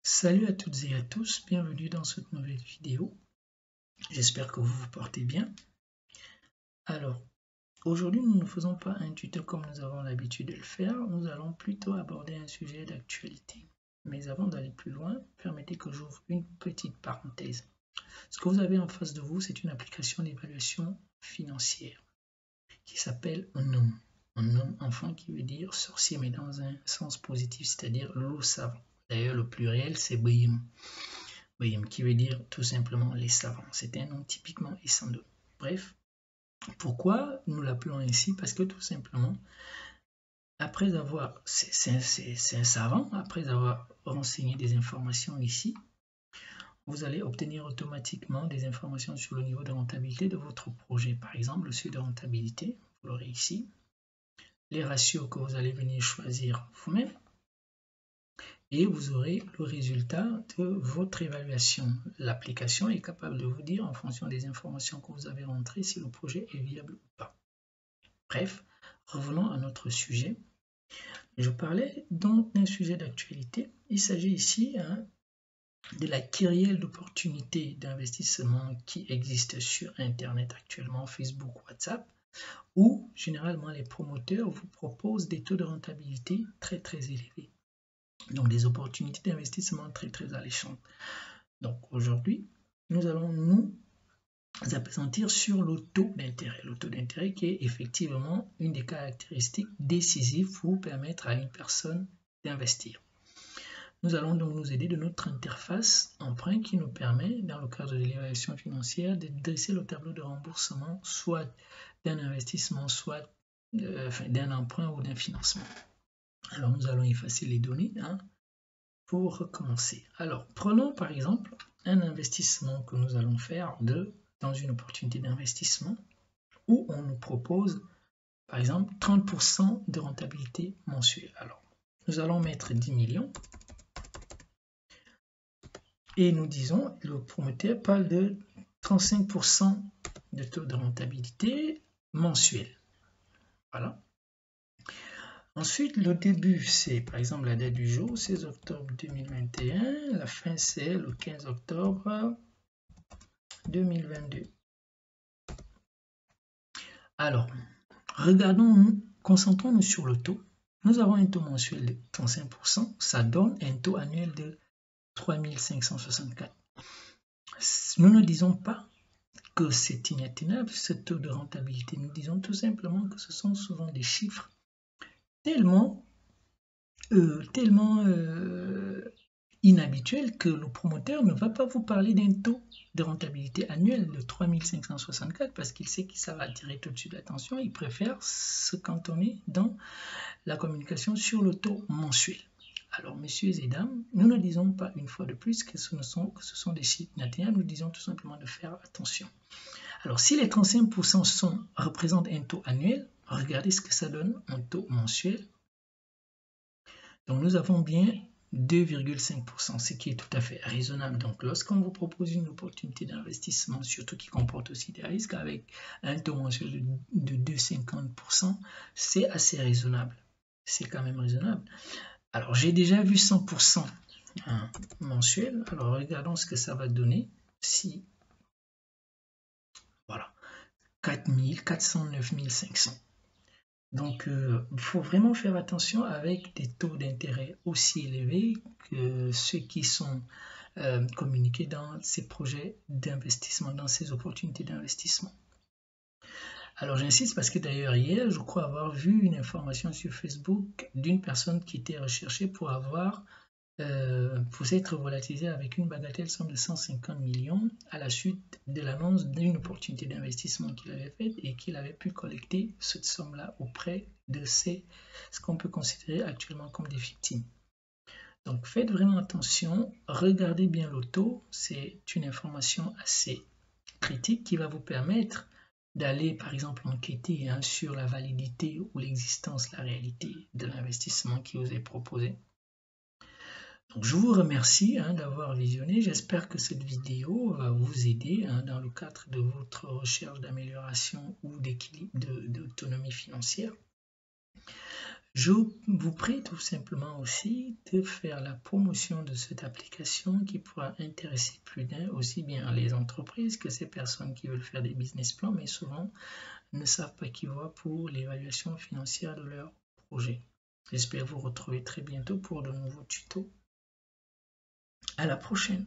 Salut à toutes et à tous, bienvenue dans cette nouvelle vidéo. J'espère que vous vous portez bien. Alors, aujourd'hui nous ne faisons pas un tuto comme nous avons l'habitude de le faire, nous allons plutôt aborder un sujet d'actualité. Mais avant d'aller plus loin, permettez que j'ouvre une petite parenthèse. Ce que vous avez en face de vous, c'est une application d'évaluation financière qui s'appelle Noom. Noom, enfin, qui veut dire sorcier, mais dans un sens positif, c'est-à-dire loup savant. D'ailleurs, le pluriel, c'est Brim, qui veut dire tout simplement les savants. C'est un nom typiquement essendeux. Bref, pourquoi nous l'appelons ainsi? Parce que tout simplement, après avoir, c'est un savant, après avoir renseigné des informations ici, vous allez obtenir automatiquement des informations sur le niveau de rentabilité de votre projet. Par exemple, le seuil de rentabilité, vous l'aurez ici, les ratios que vous allez venir choisir vous-même, et vous aurez le résultat de votre évaluation. L'application est capable de vous dire en fonction des informations que vous avez rentrées si le projet est viable ou pas. Bref, revenons à notre sujet. Je parlais donc d'un sujet d'actualité. Il s'agit ici de la kyrielle d'opportunités d'investissement qui existe sur Internet actuellement, Facebook, WhatsApp, où généralement les promoteurs vous proposent des taux de rentabilité très élevés. Donc des opportunités d'investissement très alléchantes. Donc aujourd'hui, nous allons nous appesantir sur le taux d'intérêt. Le taux d'intérêt qui est effectivement une des caractéristiques décisives pour permettre à une personne d'investir. Nous allons donc nous aider de notre interface emprunt qui nous permet, dans le cadre de l'évaluation financière, de dresser le tableau de remboursement soit d'un investissement, soit d'un emprunt ou d'un financement. Alors nous allons effacer les données pour recommencer. Alors prenons par exemple un investissement que nous allons faire dans une opportunité d'investissement où on nous propose par exemple 30% de rentabilité mensuelle. Alors nous allons mettre 10 millions et nous disons, le promoteur parle de 35% de taux de rentabilité mensuel. Voilà. Ensuite, le début, c'est par exemple la date du jour, 16 octobre 2021. La fin, c'est le 15 octobre 2022. Alors, regardons-nous, concentrons-nous sur le taux. Nous avons un taux mensuel de 35%, ça donne un taux annuel de 3564. Nous ne disons pas que c'est inatteignable ce taux de rentabilité, nous disons tout simplement que ce sont souvent des chiffres tellement inhabituel que le promoteur ne va pas vous parler d'un taux de rentabilité annuel de 3564 parce qu'il sait que ça va attirer tout de suite l'attention. Il préfère se cantonner dans la communication sur le taux mensuel. Alors, messieurs et dames, nous ne disons pas une fois de plus que ce sont des chiffres inatteignables, nous disons tout simplement de faire attention. Alors, si les 35% représentent un taux annuel, regardez ce que ça donne en taux mensuel. Donc, nous avons bien 2,5%, ce qui est tout à fait raisonnable. Donc, lorsqu'on vous propose une opportunité d'investissement, surtout qui comporte aussi des risques, avec un taux mensuel de 2,50%, c'est assez raisonnable. C'est quand même raisonnable. Alors, j'ai déjà vu 100% mensuel. Alors, regardons ce que ça va donner si, voilà, 409 500. Donc, il faut vraiment faire attention avec des taux d'intérêt aussi élevés que ceux qui sont communiqués dans ces projets d'investissement, dans ces opportunités d'investissement. Alors, j'insiste parce que d'ailleurs, hier, je crois avoir vu une information sur Facebook d'une personne qui était recherchée pour être volatilisé avec une bagatelle somme de 150 millions à la suite de l'annonce d'une opportunité d'investissement qu'il avait faite et qu'il avait pu collecter cette somme-là auprès de ce qu'on peut considérer actuellement comme des victimes. Donc faites vraiment attention, regardez bien le taux, c'est une information assez critique qui va vous permettre d'aller par exemple enquêter sur la validité ou l'existence, la réalité de l'investissement qui vous est proposé. Donc, je vous remercie d'avoir visionné. J'espère que cette vidéo va vous aider dans le cadre de votre recherche d'amélioration ou d'équilibre, d'autonomie financière. Je vous prie tout simplement aussi de faire la promotion de cette application qui pourra intéresser plus d'un, aussi bien les entreprises que ces personnes qui veulent faire des business plans, mais souvent ne savent pas qui voient pour l'évaluation financière de leur projet. J'espère vous retrouver très bientôt pour de nouveaux tutos. À la prochaine!